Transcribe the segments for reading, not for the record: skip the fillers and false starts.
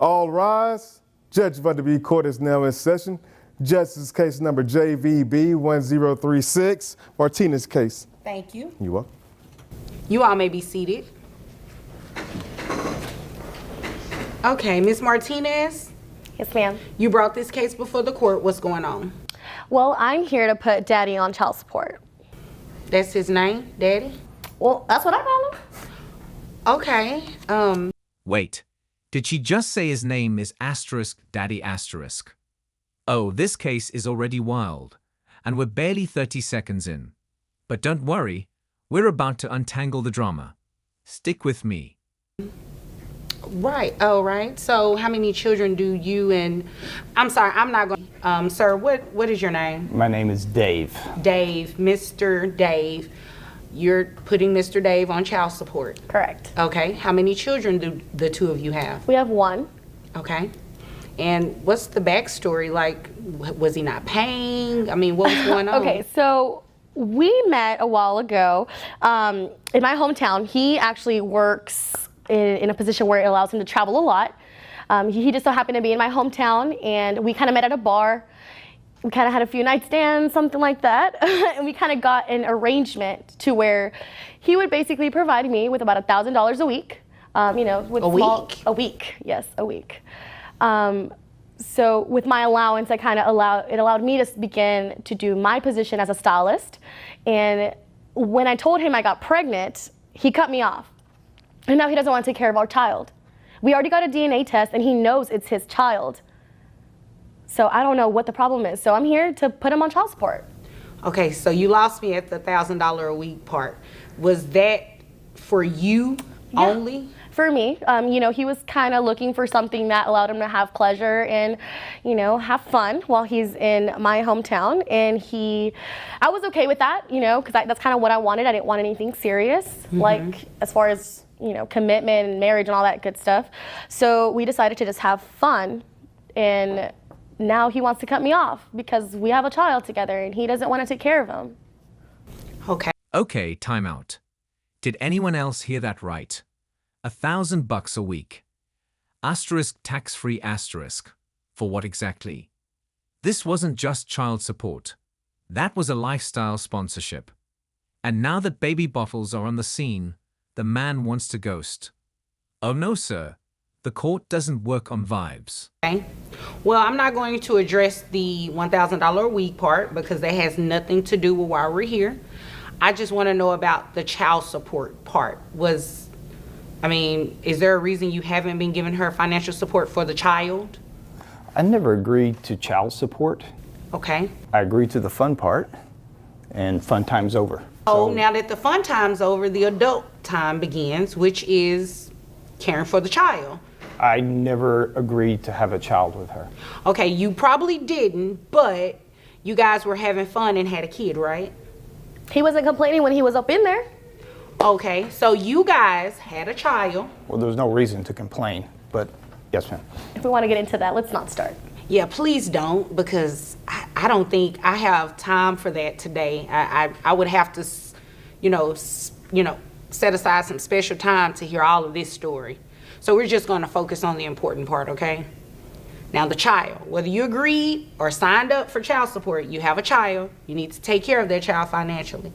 All rise. Judge Vanderbeat Court is now in session. Justice case number JVB 1036, Martinez case. Thank you. You welcome. You all may be seated. Okay, Ms. Martinez, Yes, ma'am. you brought this case before the court. What's going on? Well, I'm here to put Daddy on child support. That's his name, Daddy? Well, that's what I call him. Okay. Wait, did she just say his name is asterisk Daddy asterisk? Oh, this case is already wild, and we're barely 30 seconds in. But don't worry, we're about to untangle the drama. Stick with me. Right. Oh, right. So how many children do you and... I'm sorry, I'm not going... sir, what is your name? My name is Dave. Dave. Mr. Dave. You're putting Mr. Dave on child support. Correct. Okay. How many children do the two of you have? We have one. Okay. And what's the backstory? Like, was he not paying? I mean, what was going on? Okay, so we met a while ago in my hometown. He actually works in a position where it allows him to travel a lot. He just so happened to be in my hometown, and we kind of met at a bar. We kind of had a few night stands, something like that. And we kind of got an arrangement to where he would basically provide me with about $1,000 a week. You know, with a week, yes, a week. So with my allowance, it allowed me to begin to do my position as a stylist. And when I told him I got pregnant, he cut me off. And now he doesn't want to take care of our child. We already got a DNA test, and he knows it's his child. So I don't know what the problem is. So I'm here to put him on child support. Okay, so you lost me at the $1,000 a week part. Was that for you only? For me, you know, he was kind of looking for something that allowed him to have pleasure and, you know, have fun while he's in my hometown. And I was okay with that, you know, because that's kind of what I wanted. I didn't want anything serious, like as far as, you know, commitment and marriage and all that good stuff. So we decided to just have fun. And now he wants to cut me off because we have a child together and he doesn't want to take care of him. Okay, time out. Did anyone else hear that right? $1,000 a week. Asterisk tax-free asterisk. For what exactly? This wasn't just child support. That was a lifestyle sponsorship. And now that baby bottles are on the scene, the man wants to ghost. Oh no, sir. The court doesn't work on vibes. Okay. Well, I'm not going to address the $1,000 a week part because that has nothing to do with why we're here. I just want to know about the child support part. Is there a reason you haven't been giving her financial support for the child? I never agreed to child support. Okay. I agreed to the fun part, and fun time's over. Oh, now that the fun time's over, the adult time begins, which is caring for the child. I never agreed to have a child with her. Okay, you probably didn't, but you guys were having fun and had a kid, right? He wasn't complaining when he was up in there. Okay, so you guys had a child. Well, there was no reason to complain, but yes, ma'am. If we want to get into that, let's not start. Yeah, please don't, because I don't think I have time for that today. I would have to, set aside some special time to hear all of this story. So we're just going to focus on the important part, okay? Now the child, whether you agreed or signed up for child support, you have a child. You need to take care of that child financially.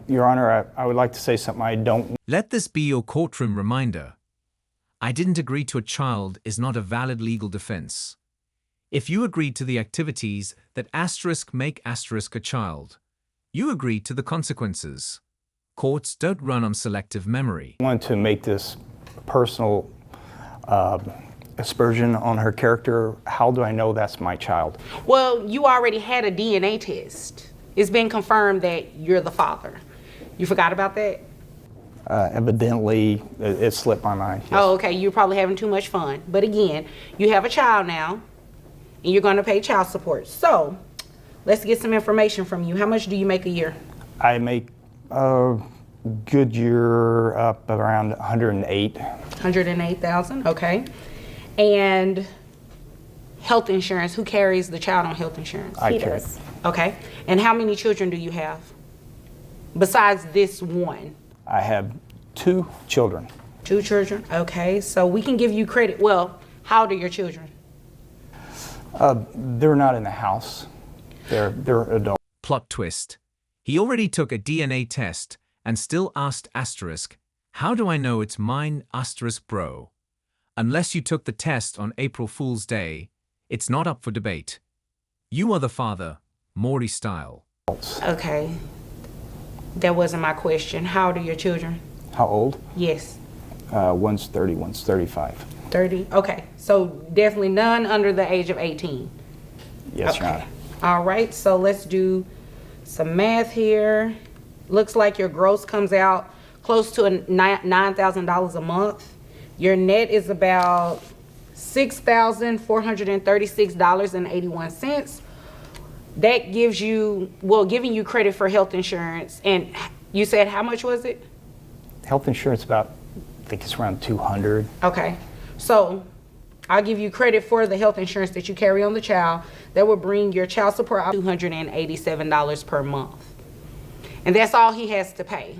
Your Honor, I would like to say something I don't... Let this be your courtroom reminder. I didn't agree to a child is not a valid legal defense. If you agreed to the activities that asterisk make asterisk a child, you agreed to the consequences. Courts don't run on selective memory. I want to make this personal aspersion on her character. How do I know that's my child? Well, you already had a DNA test. It's been confirmed that you're the father. You forgot about that? Evidently, it slipped my mind. Yes. Oh, okay. You're probably having too much fun. But again, you have a child now, and you're going to pay child support. So, let's get some information from you. How much do you make a year? I make a good year up around 108. 108,000, okay. And health insurance, who carries the child on health insurance? I He carry. does. Okay. And how many children do you have besides this one? I have 2 children. 2 children. Okay, so we can give you credit. Well, how old are your children? They're not in the house. They're adults. Plot twist. He already took a DNA test and still asked asterisk, how do I know it's mine asterisk bro? Unless you took the test on April Fool's Day, it's not up for debate. You are the father, Maury style. Okay, that wasn't my question. How old are your children? How old? Yes. One's 30, one's 35. 30? Okay, so definitely none under the age of 18. Yes, Your Honor. All right, so let's do some math here. Looks like your gross comes out close to $9,000 a month. Your net is about $6,436.81. That gives you, well, giving you credit for health insurance. And you said how much was it? Health insurance about, I think it's around 200. Okay, so I'll give you credit for the health insurance that you carry on the child. That will bring your child support out $287 per month. And that's all he has to pay.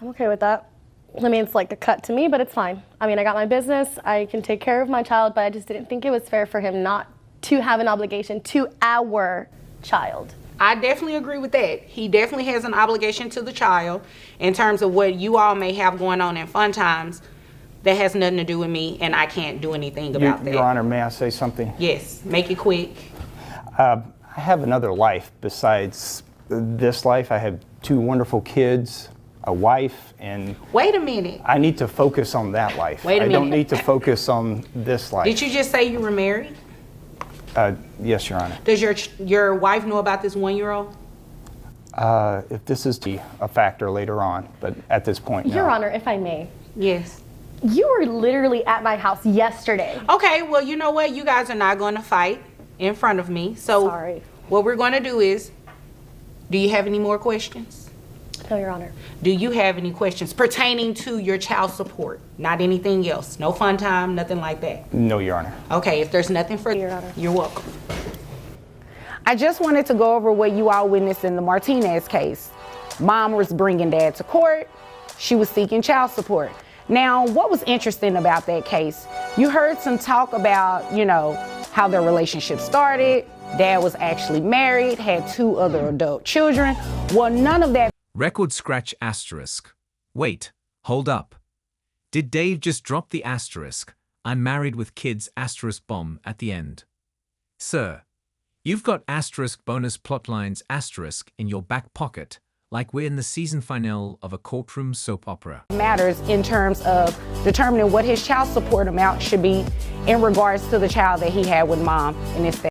I'm okay with that. I mean, it's like a cut to me, but it's fine. I mean, I got my business, I can take care of my child, but I just didn't think it was fair for him not to have an obligation to our child. I definitely agree with that. He definitely has an obligation to the child in terms of what you all may have going on in fun times. That has nothing to do with me, and I can't do anything about that. Your Honor, may I say something? Yes, make it quick. I have another life besides this life. I have 2 wonderful kids, a wife, and Wait a minute. I need to focus on that life. Wait a I don't minute. need to focus on this life. Did you just say you were married? Yes, Your Honor. Does your wife know about this 1-year-old? If this is a factor later on, but at this point, no. Your Honor, if I may, Yes. you were literally at my house yesterday. Okay, well, you know what? You guys are not going to fight in front of me. So Sorry. what we're going to do is, do you have any more questions? No, Your Honor. Do you have any questions pertaining to your child support? Not anything else? No fun time, nothing like that? No, Your Honor. Okay, if there's nothing further, Your Honor. you're welcome. I just wanted to go over what you all witnessed in the Martinez case. Mom was bringing dad to court. She was seeking child support. Now, what was interesting about that case, you heard some talk about, you know, how their relationship started. Dad was actually married, had 2 other adult children. Well, none of that. Record scratch asterisk. Wait, hold up. Did Dave just drop the asterisk, I'm married with kids asterisk bomb at the end? Sir, you've got asterisk bonus plotlines asterisk in your back pocket, like we're in the season finale of a courtroom soap opera. Matters in terms of determining what his child support amount should be in regards to the child that he had with mom and his family.